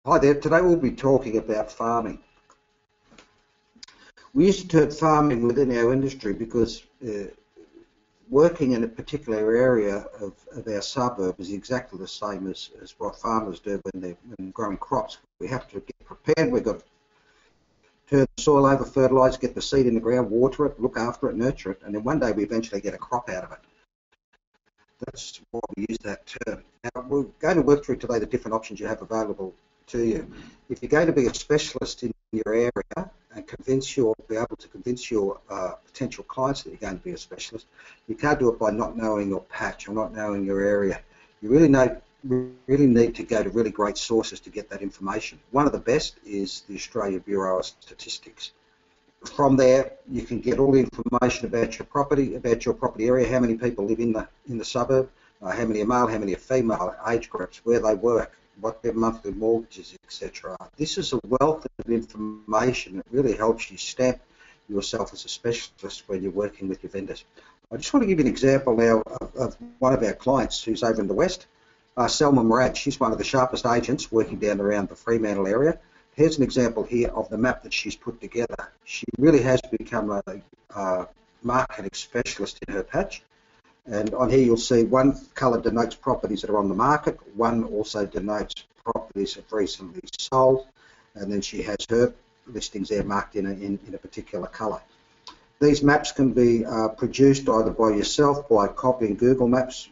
Hi there, today we'll be talking about farming. We use the term farming within our industry because working in a particular area of our suburb is exactly the same as what farmers do when they're growing crops. We have to get prepared, we've got to turn the soil over, fertilise, get the seed in the ground, water it, look after it, nurture it, and then one day we eventually get a crop out of it. That's why we use that term. Now, we're going to work through today the different options you have available to you. If you're going to be a specialist in your area and be able to convince your potential clients that you're going to be a specialist, you can't do it by not knowing your patch or not knowing your area. You really need to go to really great sources to get that information. One of the best is the Australian Bureau of Statistics. From there, you can get all the information about your property area, how many people live in the suburb, how many are male, how many are female, age groups, where they work, what their monthly mortgages, etc. This is a wealth of information that really helps you stamp yourself as a specialist when you're working with your vendors. I just want to give you an example now of one of our clients who's over in the west, Selma Murad. She's one of the sharpest agents working down around the Fremantle area. Here's an example here of the map that she's put together. She really has become a marketing specialist in her patch. And on here you'll see one colour denotes properties that are on the market, one also denotes properties that have recently sold, and then she has her listings there marked in a particular colour. These maps can be produced either by yourself, by copying Google Maps,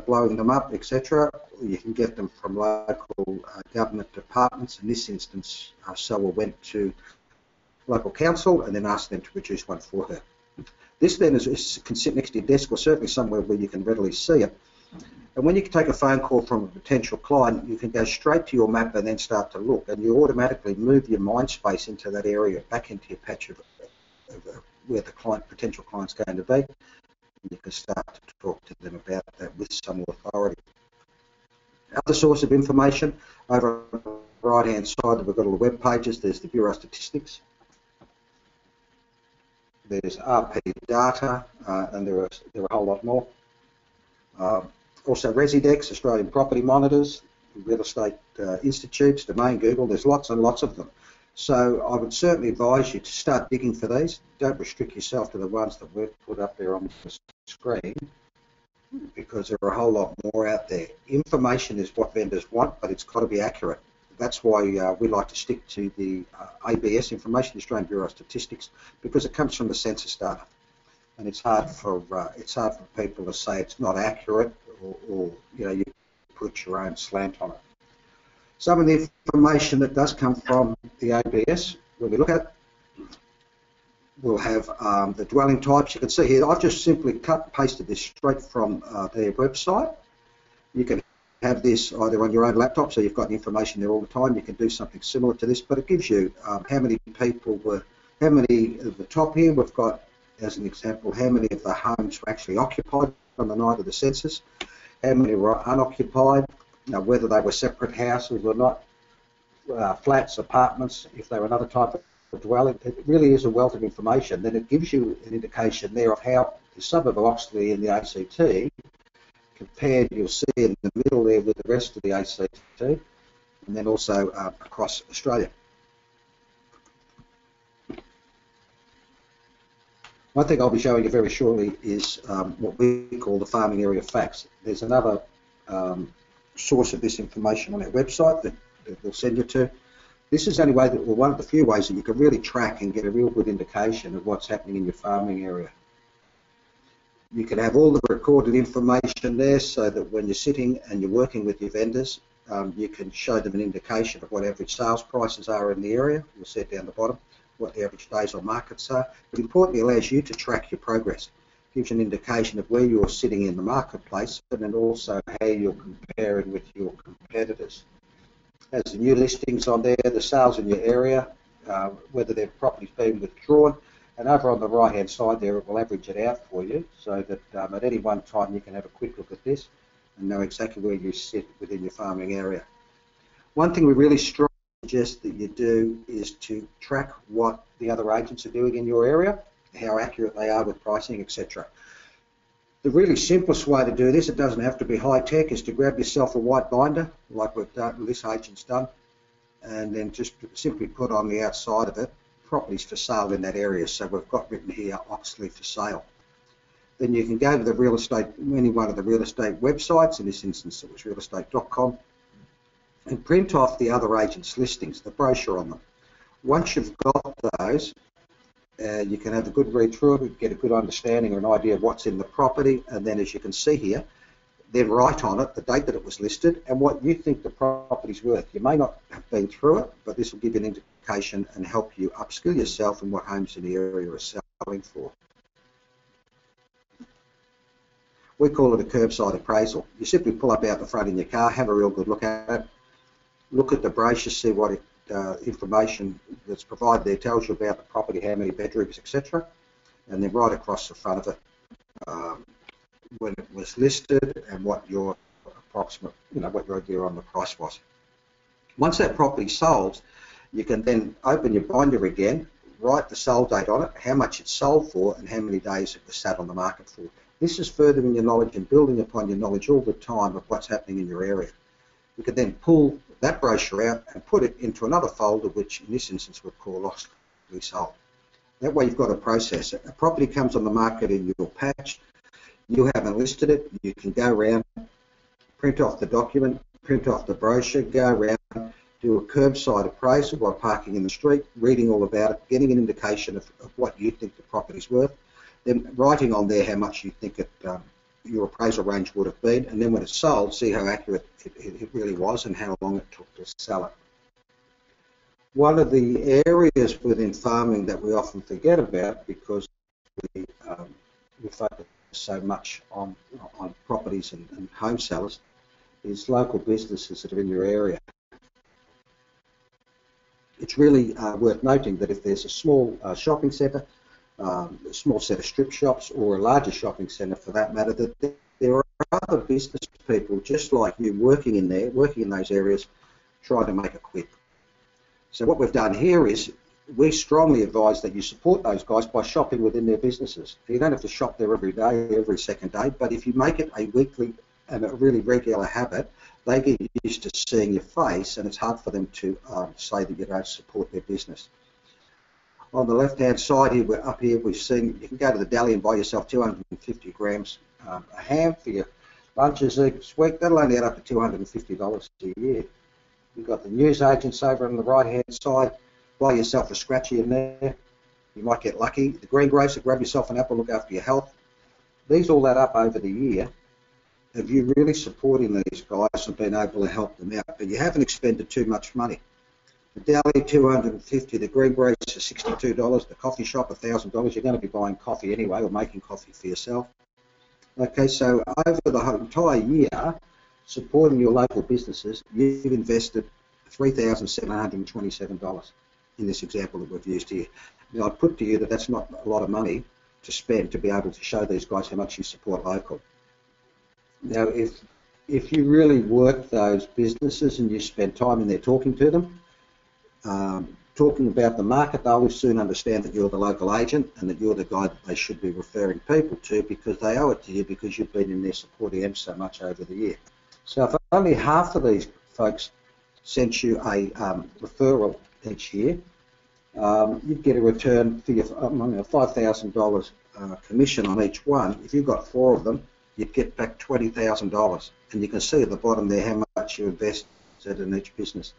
blowing them up, etc. You can get them from local government departments. In this instance, Selma went to local council and then asked them to produce one for her. This then can sit next to your desk or certainly somewhere where you can readily see it. And when you can take a phone call from a potential client, you can go straight to your map and then start to look, and you automatically move your mind space into that area, back into your patch of where the potential client's going to be. And you can start to talk to them about that with some authority. Other source of information, over on the right-hand side, we've got all the web pages. There's the Bureau of Statistics. There's RP Data, and there are a whole lot more. Also Residex, Australian Property Monitors, Real Estate Institutes, Domain, Google, there's lots and lots of them. So I would certainly advise you to start digging for these. Don't restrict yourself to the ones that we've put up there on the screen, because there are a whole lot more out there. Information is what vendors want, but it's got to be accurate. That's why we like to stick to the ABS information, the Australian Bureau of Statistics, because it comes from the census data, and it's hard for people to say it's not accurate, or you put your own slant on it. Some of the information that does come from the ABS, when we look at it, we'll have the dwelling types. You can see here, I've just simply cut and pasted this straight from their website. You can have this either on your own laptop, so you've got the information there all the time. You can do something similar to this, but it gives you how many of the top here, we've got, as an example, how many of the homes were actually occupied on the night of the census, how many were unoccupied, whether they were separate houses or not, flats, apartments, if they were another type of dwelling. It really is a wealth of information. Then it gives you an indication there of how the suburb of Oxley in the ACT compared, you'll see in the middle there, with the rest of the ACT, and then also across Australia. One thing I'll be showing you very shortly is what we call the farming area facts. There's another source of this information on our website that we'll send you to. This is the only way one of the few ways that you can really track and get a real good indication of what's happening in your farming area. You can have all the recorded information there, so that when you're sitting and you're working with your vendors, you can show them an indication of what average sales prices are in the area. You'll see it down the bottom, what the average days on markets are. But importantly, it allows you to track your progress. It gives you an indication of where you're sitting in the marketplace, and then also how you're comparing with your competitors. There's the new listings on there, the sales in your area, whether their property's been withdrawn. And over on the right-hand side there, it will average it out for you, so that at any one time you can have a quick look at this and know exactly where you sit within your farming area. One thing we really strongly suggest that you do is to track what the other agents are doing in your area, how accurate they are with pricing, etc. The really simplest way to do this, it doesn't have to be high-tech, is to grab yourself a white binder, like we've done, this agent's done, and then just simply put on the outside of it, properties for sale in that area. So we've got written here, Oxley for sale. Then you can go to the real estate, any one of the real estate websites, in this instance it was realestate.com, and print off the other agents' listings, the brochure on them. Once you've got those, you can have a good read through it, get a good understanding or an idea of what's in the property, and then as you can see here, then write on it the date that it was listed and what you think the property's worth. You may not have been through it, but this will give you an indication and help you upskill yourself in what homes in the area are selling for. We call it a curbside appraisal. You simply pull up out the front in your car, have a real good look at it, look at the brochure, see what information that's provided there tells you about the property, how many bedrooms, etc. And then right across the front of it, when it was listed and what your approximate, what your idea on the price was. Once that property's sold, you can then open your binder again, write the sold date on it, how much it's sold for, and how many days it was sat on the market for. This is furthering your knowledge and building upon your knowledge all the time of what's happening in your area. You can then pull that brochure out and put it into another folder, which in this instance we'll call Oxley Sold. That way you've got a process. A property comes on the market in your patch, you haven't listed it, you can go around, print off the document, print off the brochure, go around, do a curbside appraisal by parking in the street, reading all about it, getting an indication of what you think the property's worth, then writing on there how much you think your appraisal range would have been, and then when it's sold, see how accurate it really was and how long it took to sell it. One of the areas within farming that we often forget about because we focus so much on properties and home sellers is local businesses that are in your area. It's really worth noting that if there's a small shopping centre, a small set of strip shops, or a larger shopping centre for that matter, that there are other business people just like you working in those areas, trying to make a quid. So what we've done here is we strongly advise that you support those guys by shopping within their businesses. You don't have to shop there every day, every second day, but if you make it a weekly and a really regular habit, they get used to seeing your face, and it's hard for them to say that you don't support their business. On the left-hand side here, up here, we've seen you can go to the deli and buy yourself 250 grams of ham for your lunches each week. That'll only add up to $250 a year. You've got the news agents over on the right-hand side. Buy yourself a scratchy in there. You might get lucky. The greengrocer, grab yourself an apple, look after your health. These all add up over the year of you really supporting these guys and being able to help them out. But you haven't expended too much money. The deli, $250, the greengrocer, $62, the coffee shop, $1,000. You're going to be buying coffee anyway or making coffee for yourself. Okay, so over the entire year, supporting your local businesses, you've invested $3,727 in this example that we've used here. Now, I'd put to you that that's not a lot of money to spend to be able to show these guys how much you support local. Now, if you really work those businesses and you spend time in there talking to them, talking about the market, they'll soon understand that you're the local agent and that you're the guy that they should be referring people to because they owe it to you because you've been in there supporting them so much over the year. So if only half of these folks sent you a referral each year, you'd get a return for your $5,000 commission on each one. If you've got 4 of them, you'd get back $20,000. And you can see at the bottom there how much you invested in each business.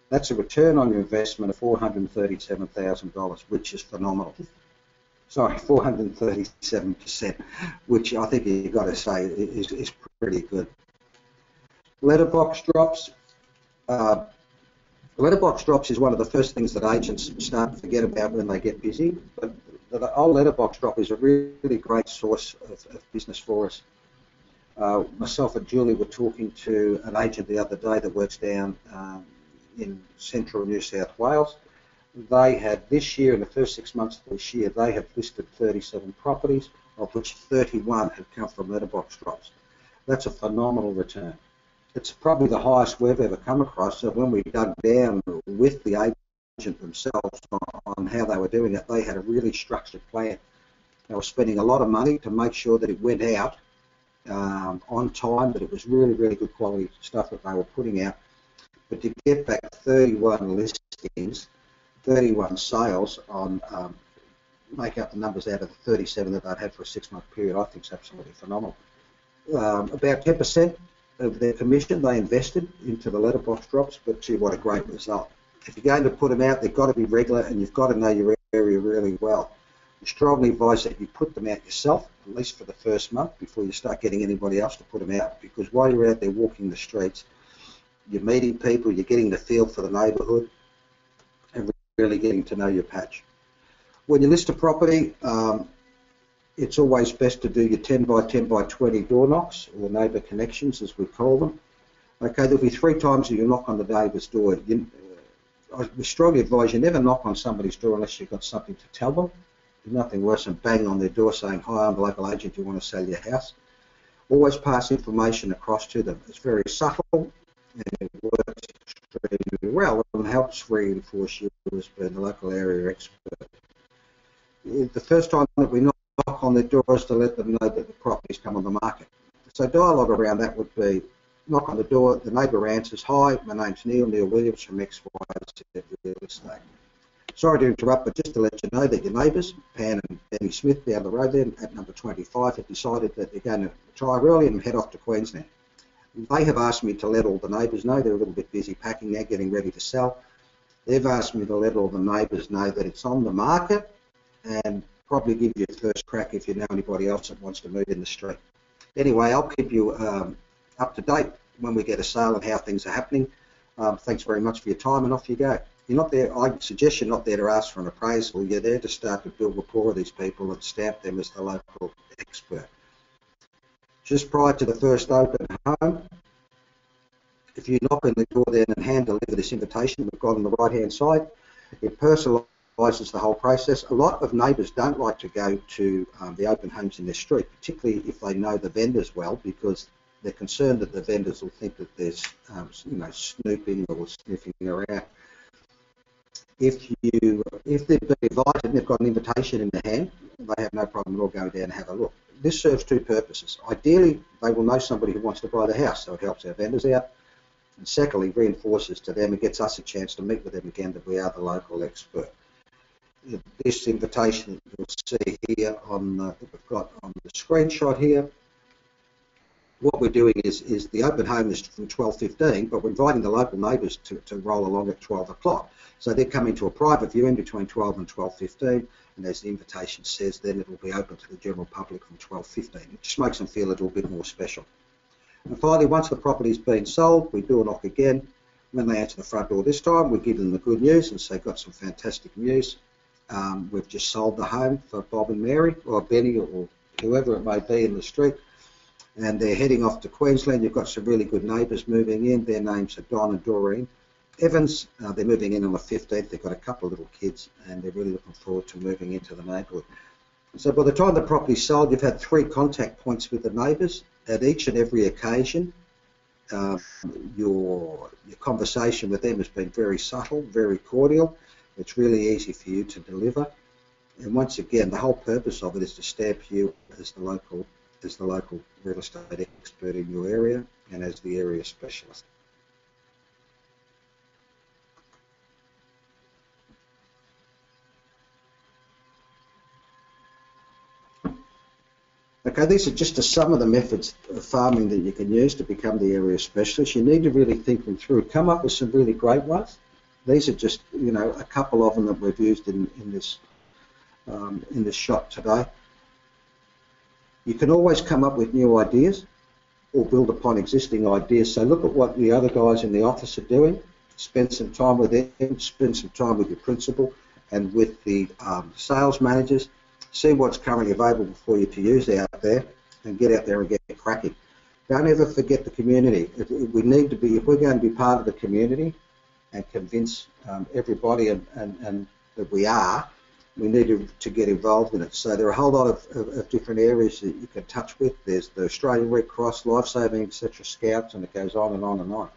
That's a return on your investment of $437,000, which is phenomenal. Sorry, 437%, which I think you've got to say is pretty good. Letterbox drops. Letterbox drops is one of the first things that agents start to forget about when they get busy. But the old letterbox drop is a really great source of business for us. Myself and Julie were talking to an agent the other day that works down in central New South Wales. They had this year, in the first 6 months of this year, they have listed 37 properties, of which 31 have come from letterbox drops. That's a phenomenal return. It's probably the highest we've ever come across. So when we dug down with the agent themselves on how they were doing it, they had a really structured plan. They were spending a lot of money to make sure that it went out on time, that it was really, really good quality stuff that they were putting out. but to get back 31 listings, 31 sales on, make up the numbers out of the 37 that they'd had for a 6-month period, I think is absolutely phenomenal. About 10% of their commission they invested into the letterbox drops, but gee, what a great result. If you're going to put them out, they've got to be regular, and you've got to know your area really well. I strongly advise that you put them out yourself, at least for the first month, before you start getting anybody else to put them out, because while you're out there walking the streets, you're meeting people, you're getting the feel for the neighbourhood, and really getting to know your patch. When you list a property, it's always best to do your 10 by 10 by 20 door knocks, or neighbour connections as we call them. Okay, there'll be 3 times that you knock on the neighbour's door. I would strongly advise you never knock on somebody's door unless you've got something to tell them. There's nothing worse than banging on their door saying, "Hi, I'm the local agent, do you want to sell your house?" Always pass information across to them. It's very subtle and it works extremely well and helps reinforce you as being the local area expert. The first time that we knock on their door is to let them know that the property's come on the market. So dialogue around that would be, knock on the door, the neighbour answers, "Hi, my name's Neil Williams from XYZ Real Estate. Sorry to interrupt, but just to let you know that your neighbours, Pan and Benny Smith down the road there at number 25, have decided that they're going to retire early and head off to Queensland. They have asked me to let all the neighbours know, they're a little bit busy packing now, getting ready to sell. They've asked me to let all the neighbours know that it's on the market and probably give you a first crack if you know anybody else that wants to move in the street." Anyway, I'll keep you up to date when we get a sale and how things are happening. Thanks very much for your time, and off you go. You're not there, I suggest you're not there to ask for an appraisal, you're there to start to build rapport with these people and stamp them as the local expert. Just prior to the first open home, if you knock on the door then and hand deliver this invitation we've got on the right hand side, it personalises the whole process. A lot of neighbours don't like to go to the open homes in their street, particularly if they know the vendors well, because they're concerned that the vendors will think that there's snooping or sniffing around. If they've been invited and they've got an invitation in their hand, they have no problem at all going down and have a look. This serves 2 purposes. Ideally, they will know somebody who wants to buy the house, so it helps our vendors out. And secondly, reinforces to them and gets us a chance to meet with them again that we are the local expert. This invitation that you'll see here that we've got on the screenshot here, what we're doing is the open home is from 12:15, but we're inviting the local neighbours to roll along at 12 o'clock. So they're coming to a private viewing between 12 and 12:15, and as the invitation says, then it will be open to the general public from 12:15. It just makes them feel a little bit more special. And finally, once the property's been sold, we do a knock again. When they answer the front door this time, we give them the good news and say, "Got some fantastic news. We've just sold the home for Bob and Mary, or Benny, or whoever it may be in the street, and they're heading off to Queensland. You've got some really good neighbours moving in. Their names are Don and Doreen Evans. They're moving in on the 15th. They've got a couple of little kids, and they're really looking forward to moving into the neighbourhood." So by the time the property's sold, you've had 3 contact points with the neighbours. At each and every occasion, your conversation with them has been very subtle, very cordial. It's really easy for you to deliver. And once again, the whole purpose of it is to stamp you as the local real estate expert in your area and as the area specialist. Okay, these are just some of the methods of farming that you can use to become the area specialist. You need to really think them through. Come up with some really great ones. These are just, a couple of them that we've used in this shot today. You can always come up with new ideas or build upon existing ideas. So look at what the other guys in the office are doing. Spend some time with them. Spend some time with your principal and with the sales managers. See what's currently available for you to use out there and get out there and get cracking. Don't ever forget the community. We need to be, if we're going to be part of the community and convince everybody and that we are, we need to get involved in it. So there are a whole lot of different areas that you can touch with. There's the Australian Red Cross, Lifesaving, etc., Scouts, and it goes on and on and on.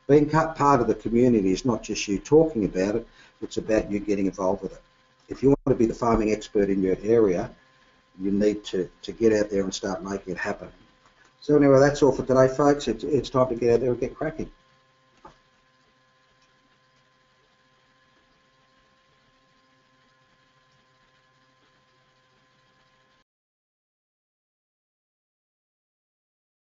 Being part of the community is not just you talking about it, it's about you getting involved with it. If you want to be the farming expert in your area, you need to get out there and start making it happen. So anyway, that's all for today, folks. It's time to get out there and get cracking.